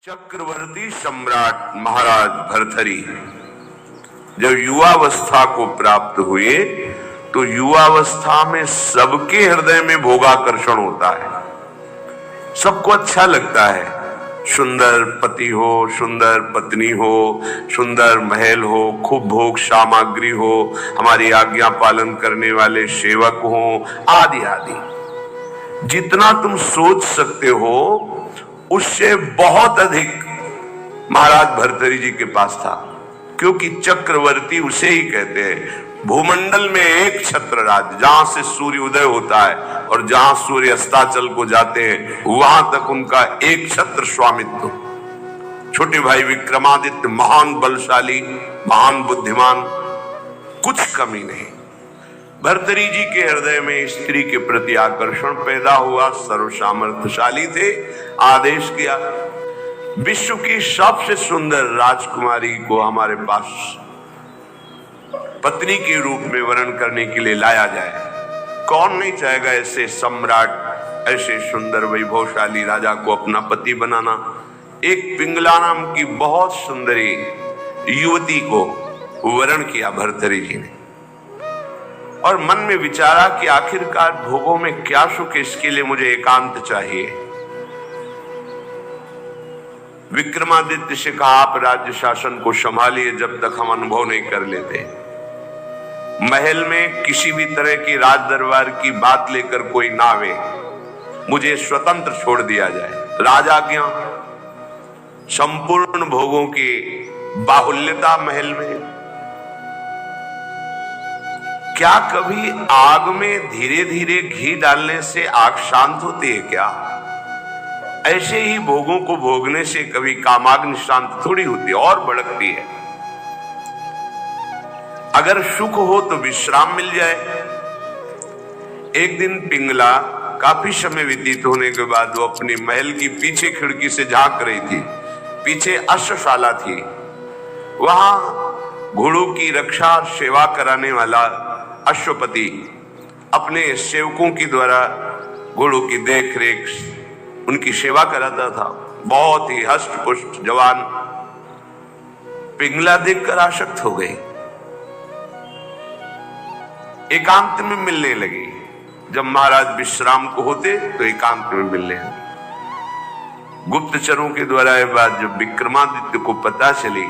चक्रवर्ती सम्राट महाराज भर्तृहरि जब युवावस्था को प्राप्त हुए तो युवावस्था में सबके हृदय में भोगाकर्षण होता है। सबको अच्छा लगता है, सुंदर पति हो, सुंदर पत्नी हो, सुंदर महल हो, खूब भोग सामग्री हो, हमारी आज्ञा पालन करने वाले सेवक हो, आदि आदि। जितना तुम सोच सकते हो उससे बहुत अधिक महाराज भर्तृहरि जी के पास था, क्योंकि चक्रवर्ती उसे ही कहते हैं। भूमंडल में एक छत्र राज, जहां से सूर्य उदय होता है और जहां सूर्य अस्ताचल को जाते हैं वहां तक उनका एक छत्र स्वामित्व। छोटे भाई विक्रमादित्य महान बलशाली, महान बुद्धिमान, कुछ कमी नहीं। भर्तृहरि जी के हृदय में स्त्री के प्रति आकर्षण पैदा हुआ, सर्वसामर्थ्यशाली थे। आदेश किया विश्व की सबसे सुंदर राजकुमारी को हमारे पास पत्नी के रूप में वर्ण करने के लिए लाया जाए। कौन नहीं चाहेगा ऐसे सम्राट, ऐसे सुंदर वैभवशाली राजा को अपना पति बनाना। एक पिंगला नाम की बहुत सुंदरी युवती को वर्ण किया भर्तृहरि जी ने, और मन में विचारा कि आखिरकार भोगों में क्या सुख, इसके लिए मुझे एकांत चाहिए। विक्रमादित्य से कहा आप राज्य शासन को संभालिए जब तक हम अनुभव नहीं कर लेते। महल में किसी भी तरह की राज दरबार की बात लेकर कोई ना आवे, मुझे स्वतंत्र छोड़ दिया जाए। राजाज्ञा, संपूर्ण भोगों की बाहुल्यता महल में। क्या कभी आग में धीरे धीरे घी डालने से आग शांत होती है क्या? ऐसे ही भोगों को भोगने से कभी कामाग्नि शांत थोड़ी होती है, और भड़कती है। अगर सुख हो तो विश्राम मिल जाए। एक दिन पिंगला काफी समय व्यतीत होने के बाद वो अपनी महल की पीछे खिड़की से झांक रही थी। पीछे अश्वशाला थी, वहां घोड़ों की रक्षा और सेवा कराने वाला अश्वपति अपने सेवकों के द्वारा घोड़ों की देखरेख, उनकी सेवा कराता था। बहुत ही हष्ट पुष्ट जवान। पिंगला देखकर आसक्त हो गई, एकांत में मिलने लगी। जब महाराज विश्राम को होते तो एकांत में मिलने लगी। गुप्तचरों के द्वारा यह बात जब विक्रमादित्य को पता चली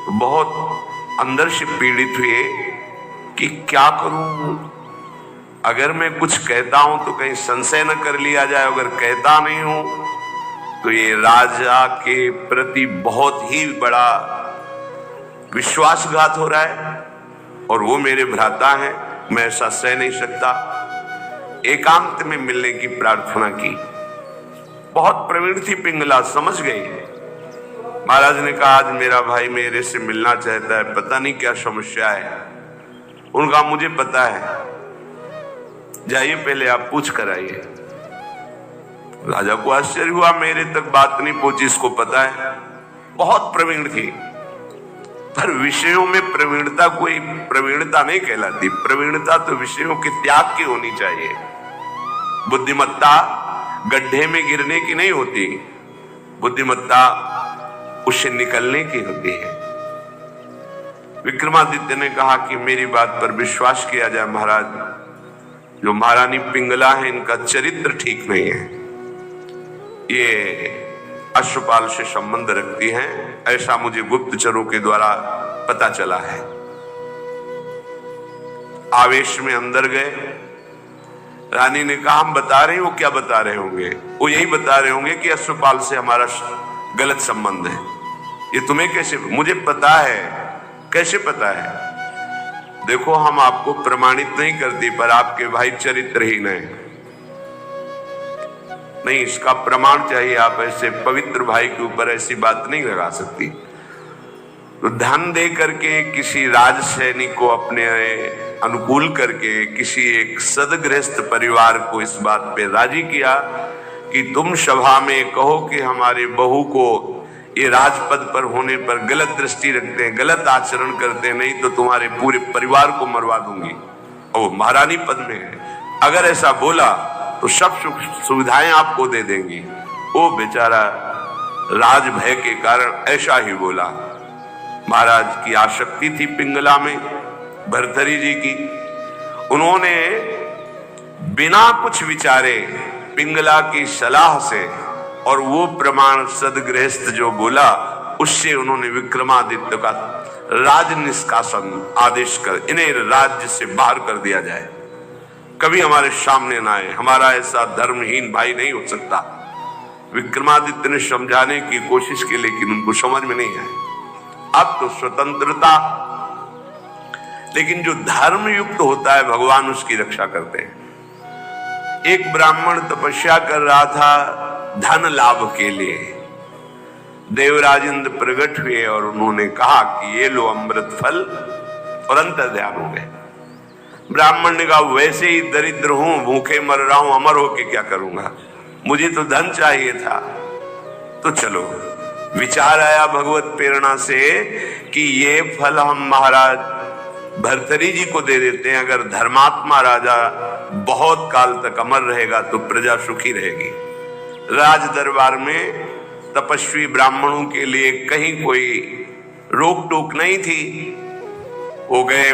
तो बहुत अंदर से पीड़ित हुए कि क्या करूं, अगर मैं कुछ कहता हूं तो कहीं संशय न कर लिया जाए, अगर कहता नहीं हूं तो ये राजा के प्रति बहुत ही बड़ा विश्वासघात हो रहा है, और वो मेरे भ्राता हैं, मैं ऐसा सह नहीं सकता। एकांत में मिलने की प्रार्थना की। बहुत प्रवीण थी पिंगला, समझ गई। महाराज ने कहा आज मेरा भाई मेरे से मिलना चाहता है, पता नहीं क्या समस्या है। उनका मुझे पता है, जाइए पहले आप पूछ कर आइए। राजा को आश्चर्य हुआ, मेरे तक बात नहीं पहुंची, इसको पता है। बहुत प्रवीण थी, पर विषयों में प्रवीणता कोई प्रवीणता नहीं कहलाती। प्रवीणता तो विषयों के त्याग की होनी चाहिए। बुद्धिमत्ता गड्ढे में गिरने की नहीं होती, बुद्धिमत्ता उससे निकलने की होती है। विक्रमादित्य ने कहा कि मेरी बात पर विश्वास किया जाए महाराज, जो महारानी पिंगला है इनका चरित्र ठीक नहीं है, ये अश्वपाल से संबंध रखती हैं, ऐसा मुझे गुप्तचरों के द्वारा पता चला है। आवेश में अंदर गए। रानी ने कहा हम बता रहे हो, क्या बता रहे होंगे? वो यही बता रहे होंगे कि अश्वपाल से हमारा गलत संबंध है। ये तुम्हें कैसे? मुझे पता है। कैसे पता है? देखो हम आपको प्रमाणित नहीं करती, पर आपके भाई चरित्रहीन है। नहीं, इसका प्रमाण चाहिए। आप ऐसे पवित्र भाई के ऊपर ऐसी बात नहीं लगा सकती। तो धन दे करके किसी राज सैनिक को अपने अनुकूल करके किसी एक सदगृहस्थ परिवार को इस बात पे राजी किया कि तुम सभा में कहो कि हमारे बहू को ये राजपद पर होने पर गलत दृष्टि रखते हैं, गलत आचरण करते हैं, नहीं तो तुम्हारे पूरे परिवार को मरवा दूंगी। और महारानी पद में है, अगर ऐसा बोला तो सब सुख सुविधाएं आपको दे देंगी। वो बेचारा राज भय के कारण ऐसा ही बोला। महाराज की आसक्ति थी पिंगला में, भर्तरी जी की। उन्होंने बिना कुछ विचारे पिंगला की सलाह से और वो प्रमाण सदगृहस्थ जो बोला उससे उन्होंने विक्रमादित्य का राज निष्कासन आदेश कर इन्हें राज्य से बाहर कर दिया जाए, कभी हमारे सामने ना आए, हमारा ऐसा धर्महीन भाई नहीं हो सकता। विक्रमादित्य ने समझाने की कोशिश की लेकिन उनको समझ में नहीं आया। अब तो स्वतंत्रता, लेकिन जो धर्म युक्त होता है भगवान उसकी रक्षा करते हैं। एक ब्राह्मण तपस्या कर रहा था धन लाभ के लिए। देवराज इंद्र प्रकट हुए और उन्होंने कहा कि ये लो अमृत फल, और अंतर्ध्यान हो गए। ब्राह्मण ने कहा वैसे ही दरिद्र हूं, भूखे मर रहा हूं, अमर होके क्या करूंगा, मुझे तो धन चाहिए था। तो चलो विचार आया भगवत प्रेरणा से कि ये फल हम महाराज भर्तरी जी को दे देते हैं। अगर धर्मात्मा राजा बहुत काल तक अमर रहेगा तो प्रजा सुखी रहेगी। राज दरबार में तपस्वी ब्राह्मणों के लिए कहीं कोई रोक टोक नहीं थी। वो गए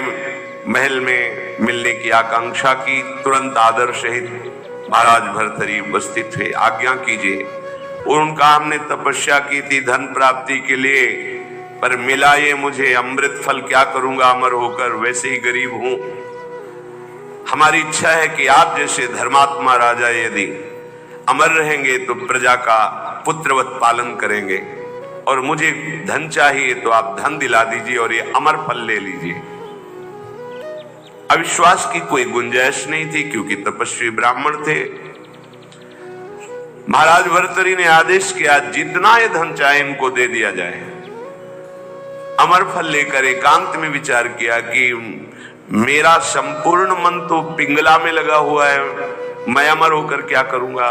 महल में मिलने की आकांक्षा की, तुरंत आदर सहित महाराज भर्तरी उपस्थित थे, आज्ञा कीजिए। और उनका हमने तपस्या की थी धन प्राप्ति के लिए, पर मिला ये मुझे अमृत फल, क्या करूंगा अमर होकर, वैसे ही गरीब हूं। हमारी इच्छा है कि आप जैसे धर्मात्मा राजा यदि अमर रहेंगे तो प्रजा का पुत्रवत पालन करेंगे, और मुझे धन चाहिए तो आप धन दिला दीजिए और ये अमर फल ले लीजिए। अविश्वास की कोई गुंजाइश नहीं थी क्योंकि तपस्वी ब्राह्मण थे। महाराज भर्तरी ने आदेश किया जितना ये धन चाहे इनको दे दिया जाए। अमर फल लेकर एकांत में विचार किया कि मेरा संपूर्ण मन तो पिंगला में लगा हुआ है, मैं अमर होकर क्या करूंगा।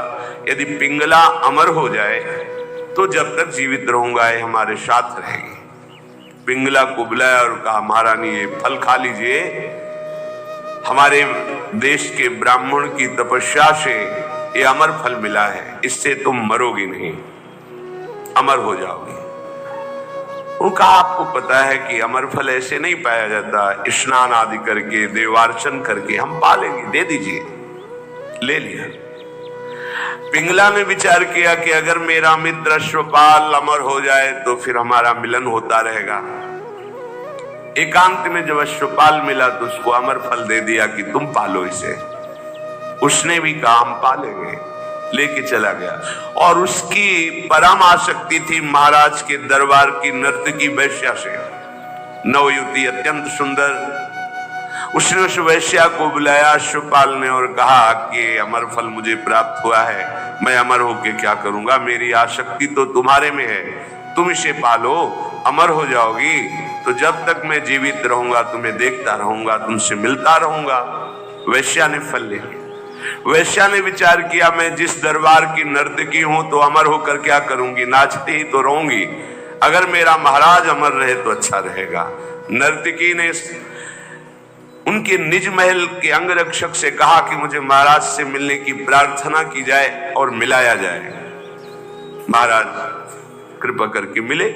यदि पिंगला अमर हो जाए तो जब तक जीवित रहूंगा ये हमारे साथ रहेगी। पिंगला को बुलाया और कहा महारानी ये फल खा लीजिए, हमारे देश के ब्राह्मण की तपस्या से ये अमर फल मिला है, इससे तुम मरोगी नहीं, अमर हो जाओगी। उनका आपको पता है कि अमर फल ऐसे नहीं पाया जाता, स्नान आदि करके देवार्चन करके हम पालेंगे, दे दीजिए। ले लिया। पिंगला ने विचार किया कि अगर मेरा मित्र अश्वपाल अमर हो जाए तो फिर हमारा मिलन होता रहेगा। एकांत में जब अश्वपाल मिला तो उसको अमर फल दे दिया कि तुम पालो इसे। उसने भी कहा हम पालेंगे, लेके चला गया। और उसकी परम आसक्ति थी महाराज के दरबार की नर्तकी वैश्या से। नवयुवती अत्यंत सुंदर। उसने उस वैश्या को बुलाया अश्वपाल ने और कहा कि अमर फल मुझे प्राप्त हुआ है, मैं अमर होके क्या करूंगा, मेरी आसक्ति तो तुम्हारे में है, तुम इसे पालो, अमर हो जाओगी। तो जब तक मैं जीवित रहूंगा तुम्हें देखता रहूंगा, तुमसे मिलता रहूंगा। वैश्या ने फल ले लिया। वैश्या ने विचार किया मैं जिस दरबार की नर्तकी हूं तो अमर होकर क्या करूंगी, नाचती ही तो रहूंगी। अगर मेरा महाराज अमर रहे तो अच्छा रहेगा। नर्तकी ने उनके निज महल के अंगरक्षक से कहा कि मुझे महाराज से मिलने की प्रार्थना की जाए और मिलाया जाए। महाराज कृपा करके मिले,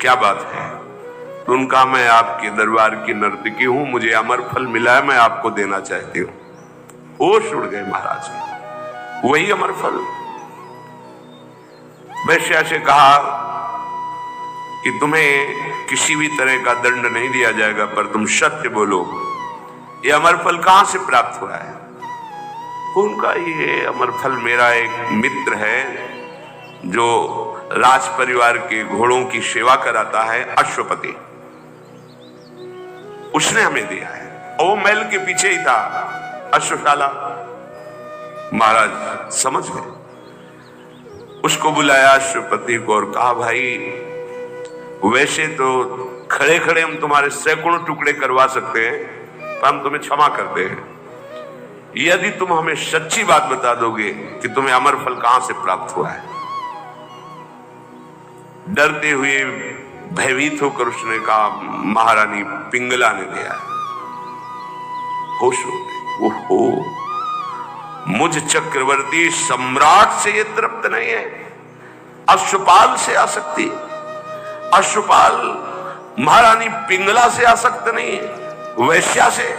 क्या बात है। तो उनका मैं आपके दरबार की नर्तकी हूं, मुझे अमर फल मिला है, मैं आपको देना चाहती हूं। होश उड़ गए महाराज के, वही अमर फल। वैश्या से कहा कि तुम्हें किसी भी तरह का दंड नहीं दिया जाएगा, पर तुम सत्य बोलो, ये अमर फल कहां से प्राप्त हुआ है। उनका ये अमर फल मेरा एक मित्र है जो राज परिवार के घोड़ों की सेवा कराता है, अश्वपति, उसने हमें दिया है। और वो महल के पीछे ही था अश्वशाला। महाराज समझ गए। उसको बुलाया अश्वपति को और कहा भाई वैसे तो खड़े खड़े हम तुम्हारे सैकड़ों टुकड़े करवा सकते हैं, पर हम तुम्हें क्षमा करते हैं यदि तुम हमें सच्ची बात बता दोगे कि तुम्हें अमर फल कहां से प्राप्त हुआ है। डरते हुए भयभीत होकर उसने कहा महारानी पिंगला ने दिया है। होश हो गए। ओहो, मुझ चक्रवर्ती सम्राट से ये तृप्त नहीं है, अश्वपाल से आसक्ति, अश्वपाल महारानी पिंगला से आसक्त नहीं है, वैश्या से।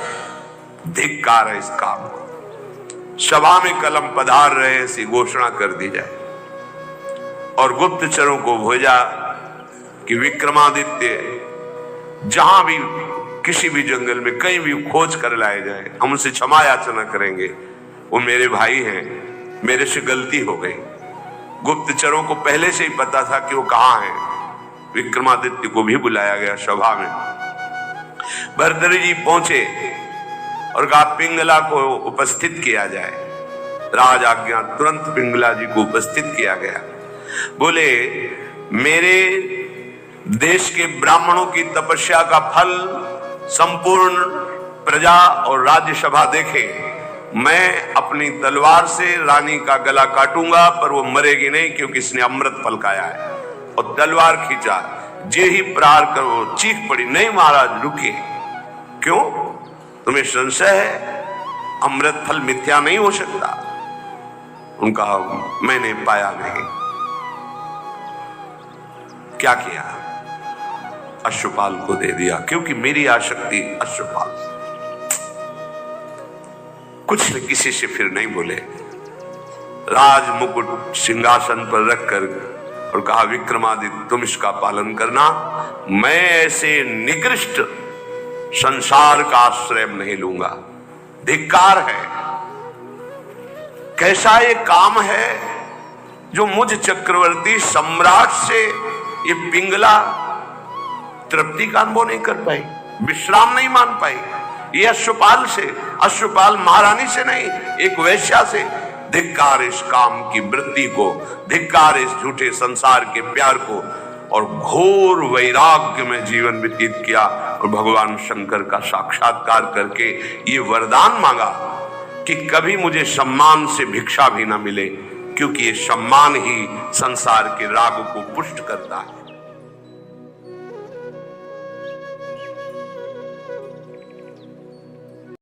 धिक्कार है इस काम को। सभा में कलम पधार रहे ऐसी घोषणा कर दी जाए और गुप्तचरों को भेजा कि विक्रमादित्य जहां भी किसी भी जंगल में कहीं भी खोज कर लाए जाए, हम उनसे क्षमा याचना करेंगे। वो मेरे भाई हैं, मेरे से गलती हो गई। गुप्तचरों को पहले से ही पता था कि वो कहां हैं। विक्रमादित्य को भी बुलाया गया सभा में। भर्तृहरि जी पहुंचे और कहा पिंगला को उपस्थित किया जाए। राज आज्ञा, तुरंत पिंगला जी को उपस्थित किया गया। बोले मेरे देश के ब्राह्मणों की तपस्या का फल संपूर्ण प्रजा और राज्यसभा देखे। मैं अपनी तलवार से रानी का गला काटूंगा, पर वो मरेगी नहीं क्योंकि इसने अमृत फल खाया है। और तलवार खींचा, जे ही प्रहार करो, चीख पड़ी, नहीं महाराज रुकिए। क्यों? तुम्हें संशय है? अमृत फल मिथ्या नहीं हो सकता। उनका मैंने पाया नहीं। क्या किया? अश्वपाल को दे दिया, क्योंकि मेरी आसक्ति अश्वपाल। कुछ किसी से फिर नहीं बोले। राज मुकुट सिंहासन पर रखकर और कहा विक्रमादित्य तुम इसका पालन करना, मैं ऐसे निकृष्ट संसार का आश्रय नहीं लूंगा। धिक्कार है। कैसा ये काम है जो मुझ चक्रवर्ती सम्राट से ये पिंगला तृप्ति का अनुभव नहीं कर पाई, विश्राम नहीं मान पाई। ये अश्वपाल से, अश्वपाल महारानी से नहीं, एक वैश्या से। धिक्कार इस काम की वृत्ति को, धिक्कार इस झूठे संसार के प्यार को। और घोर वैराग्य में जीवन व्यतीत किया और भगवान शंकर का साक्षात्कार करके ये वरदान मांगा कि कभी मुझे सम्मान से भिक्षा भी ना मिले, क्योंकि ये सम्मान ही संसार के राग को पुष्ट करता है।